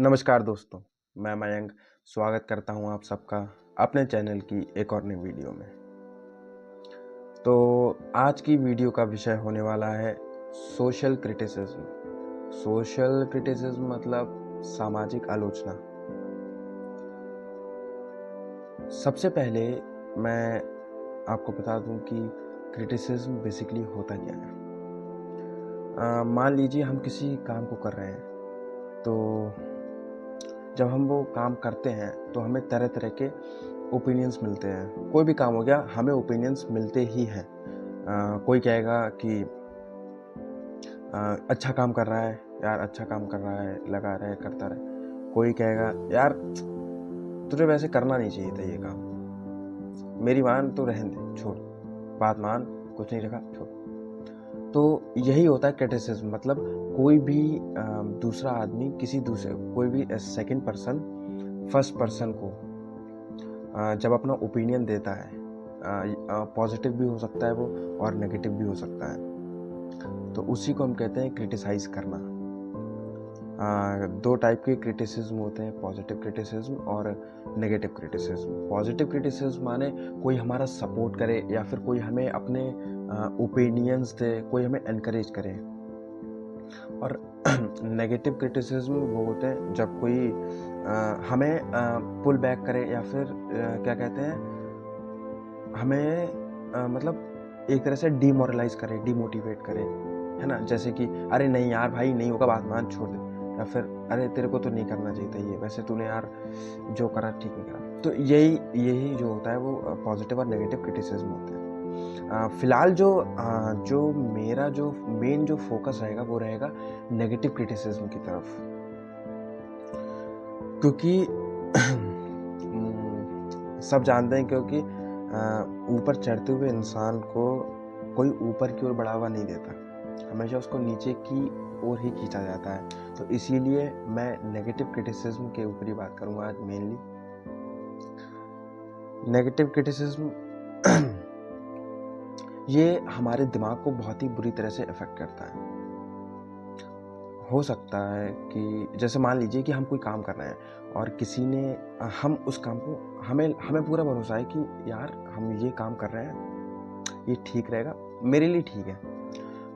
नमस्कार दोस्तों, मैं मयंक स्वागत करता हूं आप सबका अपने चैनल की एक और नई वीडियो में। तो आज की वीडियो का विषय होने वाला है सोशल क्रिटिसिज्म। सोशल क्रिटिसिज्म मतलब सामाजिक आलोचना। सबसे पहले मैं आपको बता दूं कि क्रिटिसिज्म बेसिकली होता क्या है। मान लीजिए हम किसी काम को कर रहे हैं, तो जब हम वो काम करते हैं तो हमें तरह तरह के ओपिनियंस मिलते हैं। कोई भी काम हो गया, हमें ओपिनियंस मिलते ही हैं। कोई कहेगा कि अच्छा काम कर रहा है यार, अच्छा काम कर रहा है, लगा रहे, करता रहे। कोई कहेगा यार तुझे वैसे करना नहीं चाहिए था ये काम, मेरी मान तो रहने दे, छोड़, बात मान, कुछ नहीं रखा, छोड़। तो यही होता है क्रिटिसिज्म। मतलब कोई भी दूसरा आदमी किसी दूसरे, कोई भी सेकंड पर्सन फर्स्ट पर्सन को जब अपना ओपिनियन देता है, पॉजिटिव भी हो सकता है वो और नेगेटिव भी हो सकता है, तो उसी को हम कहते हैं क्रिटिसाइज करना। दो टाइप के क्रिटिसिज्म होते हैं, पॉजिटिव क्रिटिसिज्म और नेगेटिव क्रिटिसिज्म। पॉजिटिव क्रिटिसिज्म माने कोई हमारा सपोर्ट करे या फिर कोई हमें अपने ओपिनियंस दे, कोई हमें एनकरेज करे। और नेगेटिव क्रिटिसिज्म वो होते हैं जब कोई हमें पुल बैक करे या फिर क्या कहते हैं, हमें मतलब एक तरह से डिमोरलाइज करे, डिमोटिवेट करे, है ना। जैसे कि अरे नहीं यार भाई, नहीं होगा, बात मान, छोड़ दे। या फिर अरे तेरे को तो नहीं करना चाहिए था ये, वैसे तूने यार जो करा ठीक नहीं करा। तो यही यही जो होता है वो पॉजिटिव और नेगेटिव क्रिटिसिज्म होते हैं। फिलहाल जो मेरा जो मेन जो फोकस रहेगा वो रहेगा नेगेटिव क्रिटिसिज्म की तरफ, क्योंकि सब जानते हैं, क्योंकि ऊपर चढ़ते हुए इंसान को कोई ऊपर की ओर बढ़ावा नहीं देता, हमेशा उसको नीचे की ओर ही खींचा जाता है। तो इसीलिए मैं नेगेटिव क्रिटिसिज्म के ऊपर ही बात करूंगा आज मेनली। नेगेटिव क्रिटिसिज्म ये हमारे दिमाग को बहुत ही बुरी तरह से इफेक्ट करता है। हो सकता है कि जैसे मान लीजिए कि हम कोई काम कर रहे हैं और किसी ने, हम उस काम को, हमें पूरा भरोसा है कि यार हम ये काम कर रहे हैं, ये ठीक रहेगा, मेरे लिए ठीक है।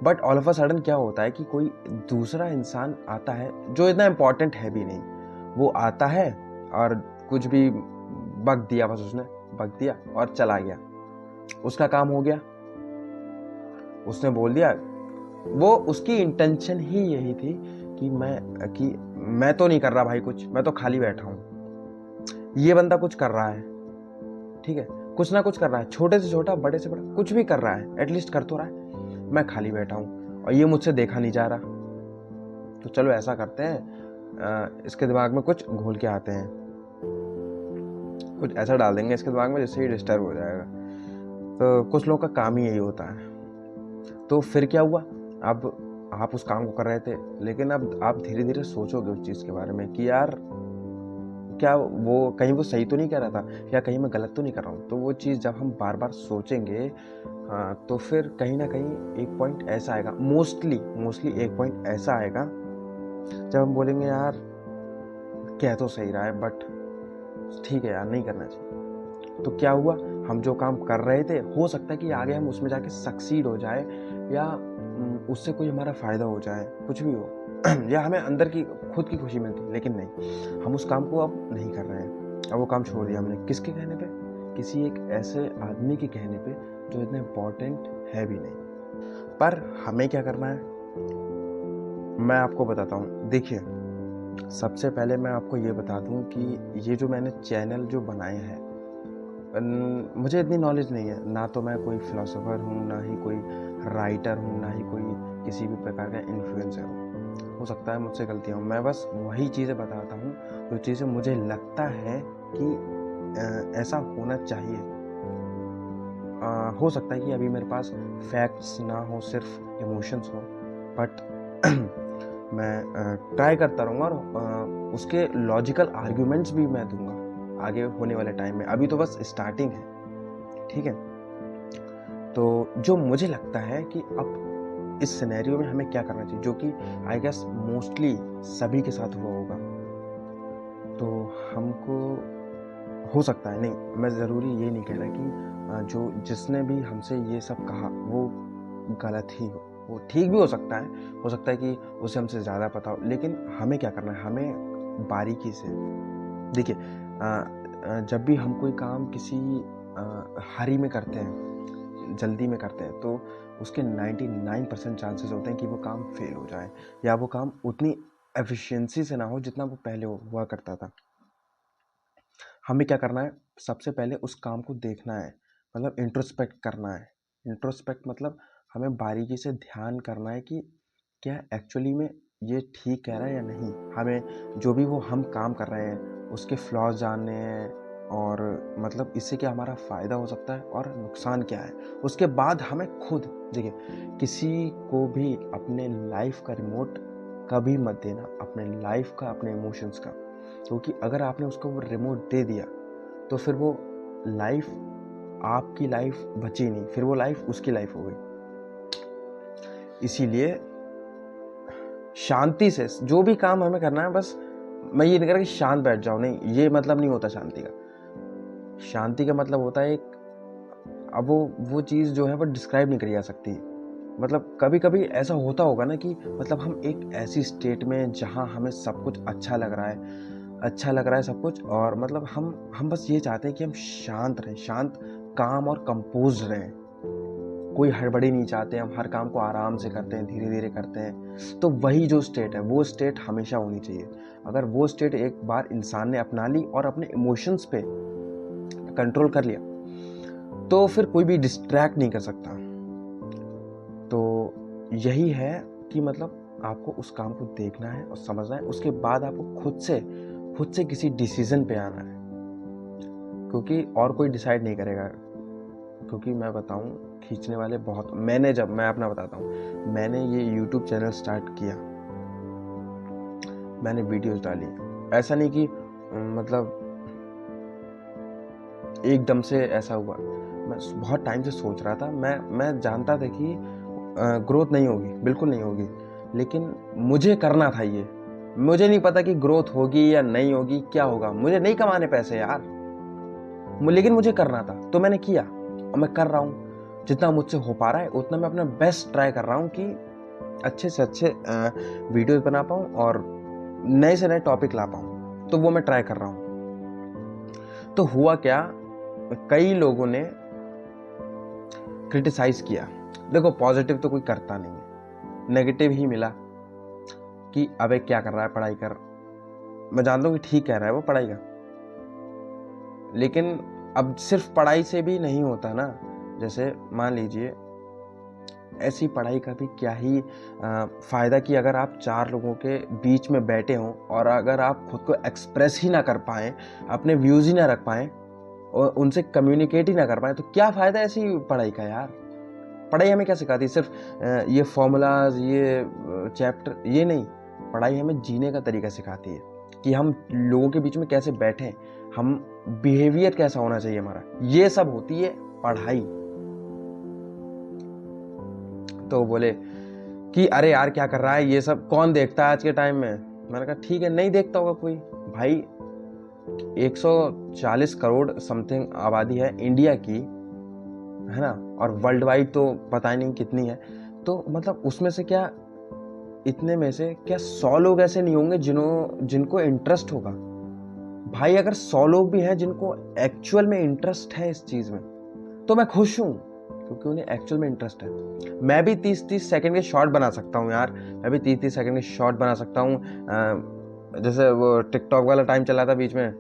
But all of a sudden क्या होता है कि कोई दूसरा इंसान आता है जो इतना इम्पोर्टेंट है भी नहीं, वो आता है और कुछ भी बक दिया, बस उसने बक दिया और चला गया, उसका काम हो गया, उसने बोल दिया। वो उसकी इंटेंशन ही यही थी कि मैं तो नहीं कर रहा भाई कुछ, मैं तो खाली बैठा हूं। ये बंदा कुछ कर रहा है, ठीक है, कुछ ना कुछ कर रहा है, छोटे से छोटा, बड़े से बड़ा, कुछ भी कर रहा है, एटलीस्ट कर तो रहा है। मैं खाली बैठा हूं और ये मुझसे देखा नहीं जा रहा। तो चलो ऐसा करते हैं, इसके दिमाग में कुछ घोल के आते हैं, कुछ ऐसा डाल देंगे इसके दिमाग में जिससे ही डिस्टर्ब हो जाएगा। तो कुछ लोगों का काम ही यही होता है। तो फिर क्या हुआ, अब आप उस काम को कर रहे थे, लेकिन अब आप धीरे धीरे सोचोगे उस चीज़ के बारे में कि यार क्या वो कहीं वो सही तो नहीं कह रहा था, या कहीं मैं गलत तो नहीं कर रहा हूँ। तो वो चीज़ जब हम बार बार सोचेंगे, हाँ, तो फिर कहीं ना कहीं एक पॉइंट ऐसा आएगा, मोस्टली एक पॉइंट ऐसा आएगा जब हम बोलेंगे यार कह तो सही रहा है, बट ठीक है यार, नहीं करना चाहिए। तो क्या हुआ, हम जो काम कर रहे थे, हो सकता है कि आगे हम उसमें जाके सक्सीड हो जाए, या उससे कोई हमारा फ़ायदा हो जाए, कुछ भी हो या हमें अंदर की खुद की खुशी मिलती, लेकिन नहीं, हम उस काम को अब नहीं कर रहे हैं। अब वो काम छोड़ दिया हमने, किसके कहने पे, किसी एक ऐसे आदमी के कहने पे जो इतना इम्पोर्टेंट है भी नहीं। पर हमें क्या करना है, मैं आपको बताता हूँ। देखिए, सबसे पहले मैं आपको ये बता दूँ कि ये जो मैंने चैनल जो बनाए हैं, मुझे इतनी नॉलेज नहीं है, ना तो मैं कोई फिलोसोफर हूँ, ना ही कोई राइटर हूँ, ना ही कोई किसी भी प्रकार का इन्फ्लुएंसर हूँ। हो सकता है मुझसे गलतियाँ हूँ, मैं बस वही चीज़ें बताता हूँ जो चीज़ें मुझे लगता है कि ऐसा होना चाहिए। हो सकता है कि अभी मेरे पास फैक्ट्स ना हो, सिर्फ इमोशंस हो, बट मैं ट्राई करता रहूँगा और उसके लॉजिकल आर्ग्यूमेंट्स भी मैं दूंगा आगे होने वाले टाइम में। अभी तो बस स्टार्टिंग है, ठीक है। तो जो मुझे लगता है कि अब इस सिनेरियो में हमें क्या करना चाहिए, जो कि आई गेस मोस्टली सभी के साथ हुआ होगा, हमको हो सकता है, नहीं मैं ज़रूरी ये नहीं कह रहा कि जो जिसने भी हमसे ये सब कहा वो गलत ही हो, वो ठीक भी हो सकता है कि उसे हमसे ज़्यादा पता हो, लेकिन हमें क्या करना है, हमें बारीकी से देखिए जब भी हम कोई काम किसी हरी में करते हैं, जल्दी में करते हैं, तो उसके 99% चांसेस होते हैं कि वो काम फेल हो जाए या वो काम उतनी एफिशिएंसी से ना हो जितना वो पहले हुआ करता था। हमें क्या करना है, सबसे पहले उस काम को देखना है, मतलब इंट्रोस्पेक्ट करना है। इंट्रोस्पेक्ट मतलब हमें बारीकी से ध्यान करना है कि क्या एक्चुअली में ये ठीक कह रहा है या नहीं। हमें जो भी वो हम काम कर रहे हैं उसके फ्लॉज जानने हैं, और मतलब इससे क्या हमारा फ़ायदा हो सकता है और नुकसान क्या है। उसके बाद हमें खुद देखिए, किसी को भी अपने लाइफ का रिमोट कभी मत देना, अपने लाइफ का, अपने इमोशंस का, क्योंकि अगर आपने उसको वो रिमोट दे दिया तो फिर वो लाइफ आपकी लाइफ बची नहीं, फिर वो लाइफ उसकी लाइफ हो गई। इसीलिए शांति से जो भी काम हमें करना है, बस मैं ये नहीं कह रहा कि शांत बैठ जाओ, नहीं, ये मतलब नहीं होता शांति का। शांति का मतलब होता है एक, अब वो चीज़ जो है वो डिस्क्राइब नहीं करी जा सकती। मतलब कभी कभी ऐसा होता होगा ना कि मतलब हम एक ऐसी स्टेट में जहाँ हमें सब कुछ अच्छा लग रहा है सब कुछ, और मतलब हम बस ये चाहते हैं कि हम शांत रहें, शांत, काम और कंपोज रहें, कोई हड़बड़ी नहीं चाहते, हम हर काम को आराम से करते हैं, धीरे धीरे करते हैं। तो वही जो स्टेट है वो स्टेट हमेशा होनी चाहिए। अगर वो स्टेट एक बार इंसान ने अपना ली और अपने इमोशंस पे कंट्रोल कर लिया तो फिर कोई भी डिस्ट्रैक्ट नहीं कर सकता। तो यही है कि मतलब आपको उस काम को देखना है और समझना है, उसके बाद आपको खुद से किसी डिसीजन पे आना है, क्योंकि और कोई डिसाइड नहीं करेगा। क्योंकि मैं बताऊं, खींचने वाले बहुत, मैं अपना बताता हूँ, मैंने ये यूट्यूब चैनल स्टार्ट किया, मैंने वीडियोस डाली, ऐसा नहीं कि मतलब एकदम से ऐसा हुआ। मैं बहुत टाइम से सोच रहा था, मैं जानता था कि ग्रोथ नहीं होगी, बिल्कुल नहीं होगी, लेकिन मुझे करना था ये। मुझे नहीं पता कि ग्रोथ होगी या नहीं होगी, क्या होगा, मुझे नहीं कमाने पैसे यार, लेकिन मुझे करना था तो मैंने किया, और मैं कर रहा हूँ। जितना मुझसे हो पा रहा है उतना मैं अपना बेस्ट ट्राई कर रहा हूँ कि अच्छे से अच्छे वीडियोस बना पाऊँ और नए से नए टॉपिक ला पाऊँ, तो वो मैं ट्राई कर रहा हूँ। तो हुआ क्या, कई लोगों ने क्रिटिसाइज किया। देखो, पॉजिटिव तो कोई करता नहीं है, नेगेटिव ही मिला कि अबे क्या कर रहा है, पढ़ाई कर। मैं जानता हूँ कि ठीक कह रहा है वो, पढ़ाई कर, लेकिन अब सिर्फ पढ़ाई से भी नहीं होता ना। जैसे मान लीजिए, ऐसी पढ़ाई का भी क्या ही फ़ायदा कि अगर आप 4 लोगों के बीच में बैठे हों और अगर आप खुद को एक्सप्रेस ही ना कर पाएँ, अपने व्यूज़ ही ना रख पाएँ और उनसे कम्युनिकेट ही ना कर पाएँ, तो क्या फ़ायदा ऐसी पढ़ाई का यार। पढ़ाई हमें क्या सिखाती है, सिर्फ ये फॉर्मूलाज, ये चैप्टर, ये नहीं। पढ़ाई हमें जीने का तरीका सिखाती है कि हम लोगों के बीच में कैसे बैठें, हम बिहेवियर कैसा होना चाहिए हमारा, ये सब होती है पढ़ाई। तो बोले कि अरे यार क्या कर रहा है, ये सब कौन देखता है आज के टाइम में। मैंने कहा ठीक है, नहीं देखता होगा कोई भाई, 140 करोड़ समथिंग आबादी है इंडिया की, है ना, और वर्ल्ड वाइड तो पता ही नहीं कितनी है। तो मतलब उसमें से क्या, इतने में से क्या 100 लोग ऐसे नहीं होंगे जिनको इंटरेस्ट होगा। भाई अगर 100 लोग भी हैं जिनको एक्चुअल में इंटरेस्ट है इस चीज में, तो मैं खुश हूं, क्योंकि उन्हें एक्चुअल में इंटरेस्ट है। मैं भी 30-30 सेकंड के शॉर्ट बना सकता हूँ यार, मैं भी 30-30 सेकंड के शॉर्ट बना सकता हूँ। जैसे वो टिकटॉक वाला टाइम चला था बीच में,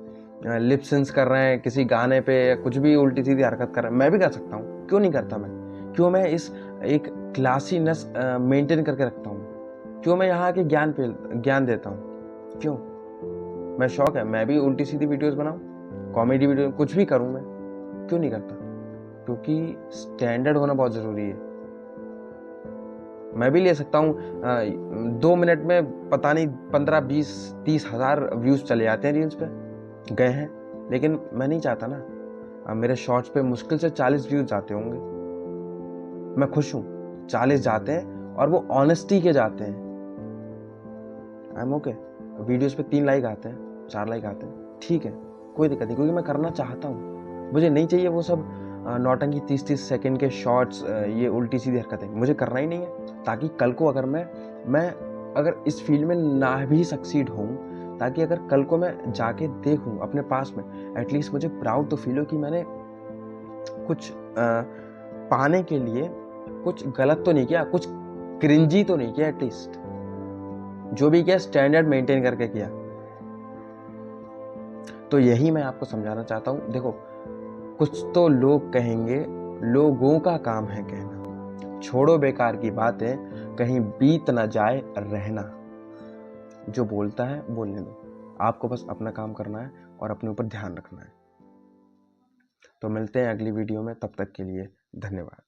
लिप सिंस कर रहे हैं किसी गाने पे, कुछ भी उल्टी सीधी हरकत कर रहे हैं, मैं भी कर सकता हूँ, क्यों नहीं करता मैं। क्यों मैं इस एक क्लासीनेस मेंटेन करके रखता हूँ, क्यों मैं यहाँ के ज्ञान देता हूँ, क्यों, मैं शौक है, मैं भी उल्टी सीधी वीडियोस बनाऊँ, कॉमेडी वीडियो, कुछ भी करूँ मैं, क्यों नहीं करता, क्योंकि स्टैंडर्ड होना बहुत ज़रूरी है। मैं भी ले सकता हूँ 2 मिनट में पता नहीं 15-20-30 हज़ार व्यूज़ चले जाते हैं रील्स पे, गए हैं, लेकिन मैं नहीं चाहता ना। मेरे शॉर्ट्स पे मुश्किल से 40 व्यूज़ जाते होंगे, मैं खुश हूँ, 40 जाते हैं और वो ऑनेस्टी के जाते हैं, आई एम ओके। वीडियोस पे 3 लाइक आते हैं, 4 लाइक आते हैं, ठीक है, कोई दिक्कत नहीं, क्योंकि मैं करना चाहता हूँ। मुझे नहीं चाहिए वो सब नौटंकी 30-30 सेकंड के शॉर्ट्स, ये उल्टी-सीधी हरकतें, मुझे करना ही नहीं है। ताकि कल को अगर मैं अगर इस फ़ील्ड में ना भी सक्सीड होऊँ, ताकि अगर कल को मैं जाके देखूँ अपने पास में, एटलीस्ट मुझे प्राउड तो फ़ील हो कि मैंने कुछ पाने के लिए कुछ गलत तो नहीं किया, कुछ क्रिंजी तो नहीं किया, एटलीस्ट जो भी किया स्टैंडर्ड मेंटेन करके किया। तो यही मैं आपको समझाना चाहता हूँ। देखो, कुछ तो लोग कहेंगे, लोगों का काम है कहना। छोड़ो बेकार की बातें, कहीं बीत ना जाए रहना। जो बोलता है बोलने दो, आपको बस अपना काम करना है और अपने ऊपर ध्यान रखना है। तो मिलते हैं अगली वीडियो में, तब तक के लिए धन्यवाद।